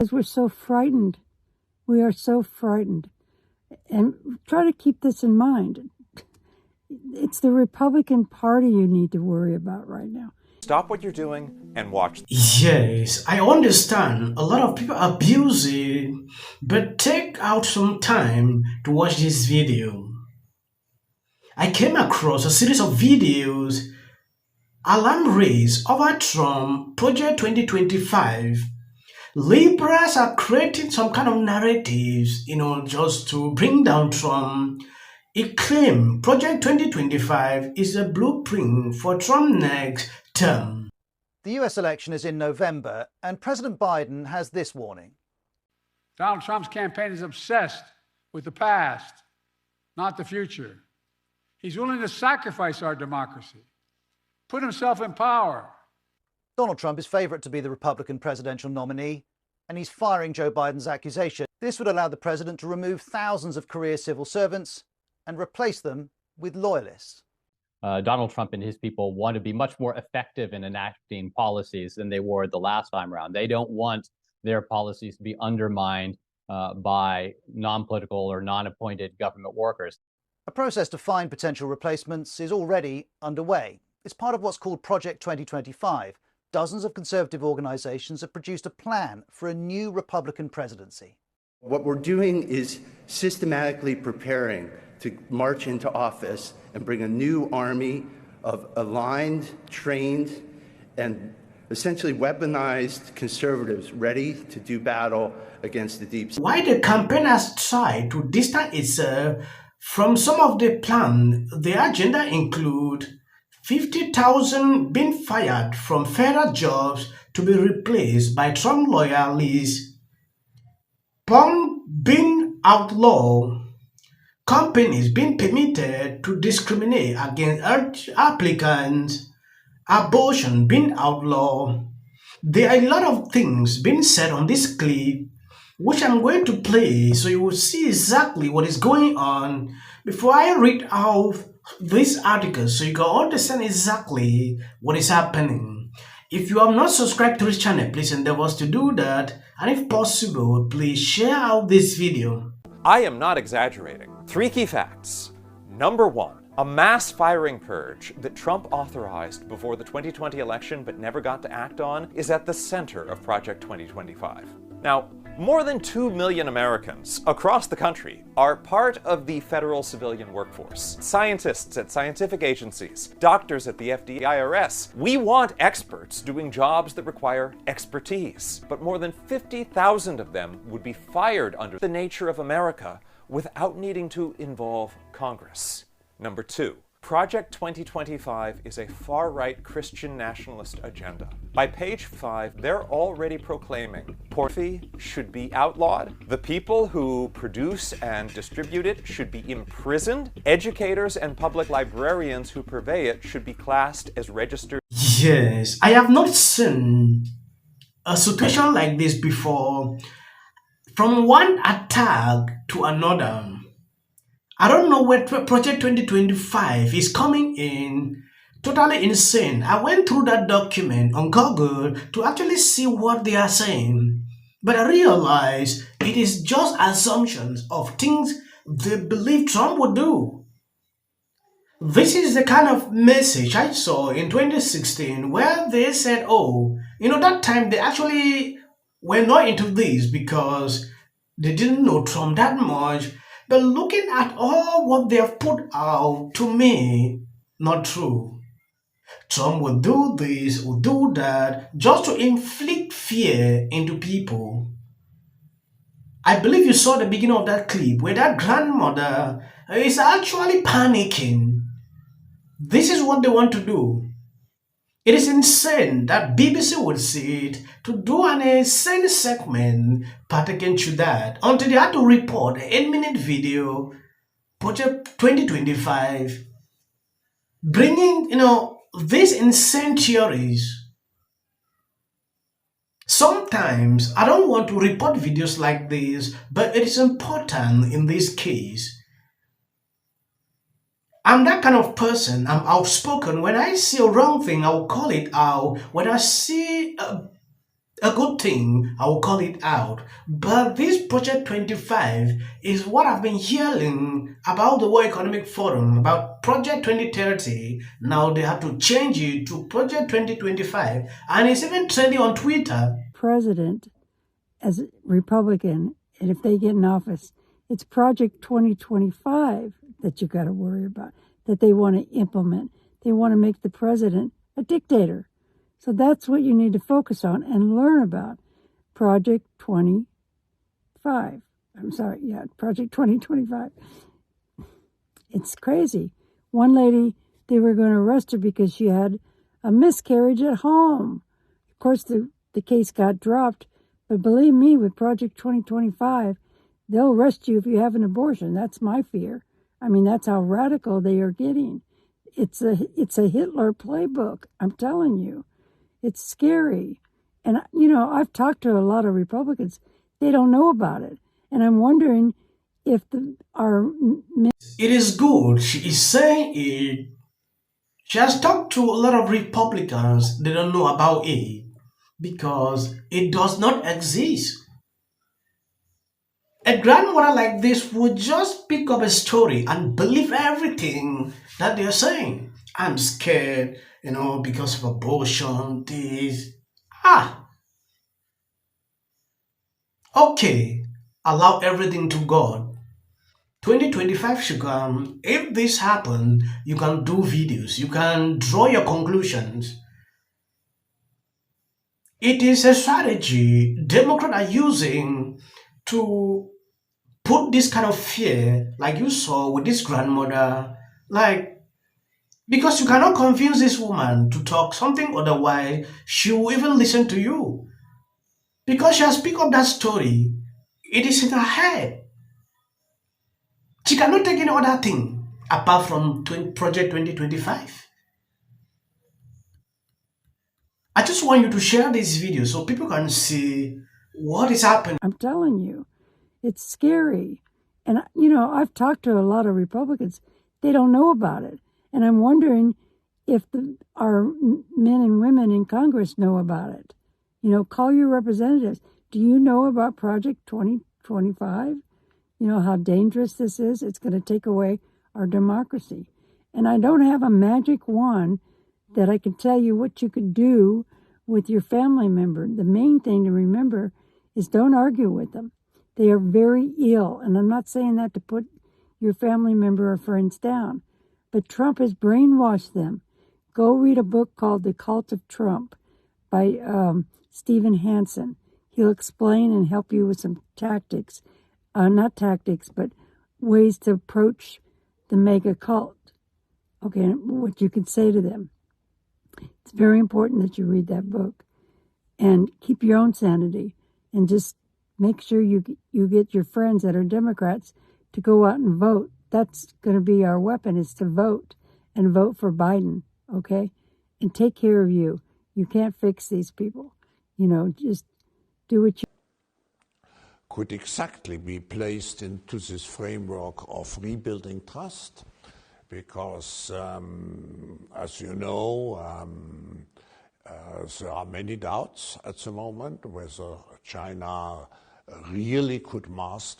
Because we're so frightened. We are so frightened. And try to keep this in mind. It's the Republican Party you need to worry about right now. Stop what you're doing and watch. Yes, I understand a lot of people abuse it, but take out some time to watch this video. I came across a series of videos alarm raised over Trump Project 2025. Liberals are creating some kind of narratives, just to bring down Trump. It claimed Project 2025 is a blueprint for Trump's next term. The US election is in November, and President Biden has this warning. Donald Trump's campaign is obsessed with the past, not the future. He's willing to sacrifice our democracy, put himself in power. Donald Trump is favourite to be the Republican presidential nominee, and he's firing Joe Biden's accusation. This would allow the president to remove thousands of career civil servants and replace them with loyalists. Donald Trump and his people want to be much more effective in enacting policies than they were the last time around. They don't want their policies to be undermined by non-political or non-appointed government workers. A process to find potential replacements is already underway. It's part of what's called Project 2025. Dozens of conservative organisations have produced a plan for a new Republican presidency. What we're doing is systematically preparing to march into office and bring a new army of aligned, trained, and essentially weaponized conservatives ready to do battle against the deep state. While the campaign has tried to distance itself from some of the plan, the agenda include 50,000 being fired from federal jobs to be replaced by Trump loyalists, porn being outlawed, companies being permitted to discriminate against applicants, abortion being outlawed. There are a lot of things being said on this clip, which I'm going to play so you will see exactly what is going on before I read out this article so you can understand exactly what is happening. If you have not subscribed to this channel, please endeavor to do that, and if possible, please share out this video. I am not exaggerating. 3 key facts. Number 1, a mass firing purge that Trump authorized before the 2020 election but never got to act on is at the center of Project 2025. Now, more than 2 million Americans across the country are part of the federal civilian workforce. Scientists at scientific agencies, doctors at the FDA, IRS. We want experts doing jobs that require expertise, but more than 50,000 of them would be fired under the nature of America without needing to involve Congress. Number 2. Project 2025 is a far-right Christian nationalist agenda. By page 5, they're already proclaiming pornography should be outlawed, the people who produce and distribute it should be imprisoned, educators and public librarians who purvey it should be classed as registered. Yes, I have not seen a situation like this before. From one attack to another. I don't know where Project 2025 is coming in. Totally insane. I went through that document on Google to actually see what they are saying. But I realized it is just assumptions of things they believe Trump would do. This is the kind of message I saw in 2016 where they said, that time they actually were not into this because they didn't know Trump that much. But looking at all what they have put out, to me, not true. Trump will do this, will do that, just to inflict fear into people. I believe you saw the beginning of that clip where that grandmother is actually panicking. This is what they want to do. It is insane that BBC would see it to do an insane segment pertaining to that until they had to report an 8-minute video, Project 2025, bringing, these insane theories. Sometimes I don't want to report videos like this, but it is important in this case. I'm that kind of person. I'm outspoken. When I see a wrong thing, I'll call it out. When I see a good thing, I will call it out. But this Project 25 is what I've been hearing about the World Economic Forum, about Project 2030. Now they have to change it to Project 2025, and it's even trending on Twitter. President, as a Republican, and if they get in office, it's Project 2025 that you got to worry about, that they want to implement. They want to make the president a dictator. So that's what you need to focus on and learn about. Project 25. Project 2025. It's crazy. One lady, they were going to arrest her because she had a miscarriage at home. Of course, the case got dropped. But believe me, with Project 2025, they'll arrest you if you have an abortion. That's my fear. I mean, that's how radical they are getting. It's a Hitler playbook. I'm telling you. It's scary. And, I've talked to a lot of Republicans. They don't know about it. And I'm wondering if It is good. She is saying it. She has talked to a lot of Republicans. They don't know about it because it does not exist. A grandmother like this would just pick up a story and believe everything that they're saying. I'm scared, because of abortion, this. Okay, allow everything to God. 2025 should come. If this happens, you can do videos, you can draw your conclusions. It is a strategy Democrats are using to put this kind of fear, like you saw with this grandmother, because you cannot convince this woman to talk something, otherwise she will even listen to you. Because she has picked up that story, it is in her head. She cannot take any other thing apart from Project 2025. I just want you to share this video so people can see what is happening. I'm telling you, it's scary. And, I've talked to a lot of Republicans. They don't know about it. And I'm wondering if our men and women in Congress know about it. Call your representatives. Do you know about Project 2025? How dangerous this is? It's going to take away our democracy. And I don't have a magic wand that I can tell you what you could do with your family member. The main thing to remember is don't argue with them. They are very ill. And I'm not saying that to put your family member or friends down. But Trump has brainwashed them. Go read a book called The Cult of Trump by Stephen Hansen. He'll explain and help you with some tactics. Not tactics, but ways to approach the mega cult. Okay, what you can say to them. It's very important that you read that book and keep your own sanity and just make sure you get your friends that are Democrats to go out and vote. That's going to be our weapon, is to vote and vote for Biden, okay? And take care of you. You can't fix these people. Just do what you could exactly be placed into this framework of rebuilding trust, because, as you know, there are many doubts at the moment whether China really could master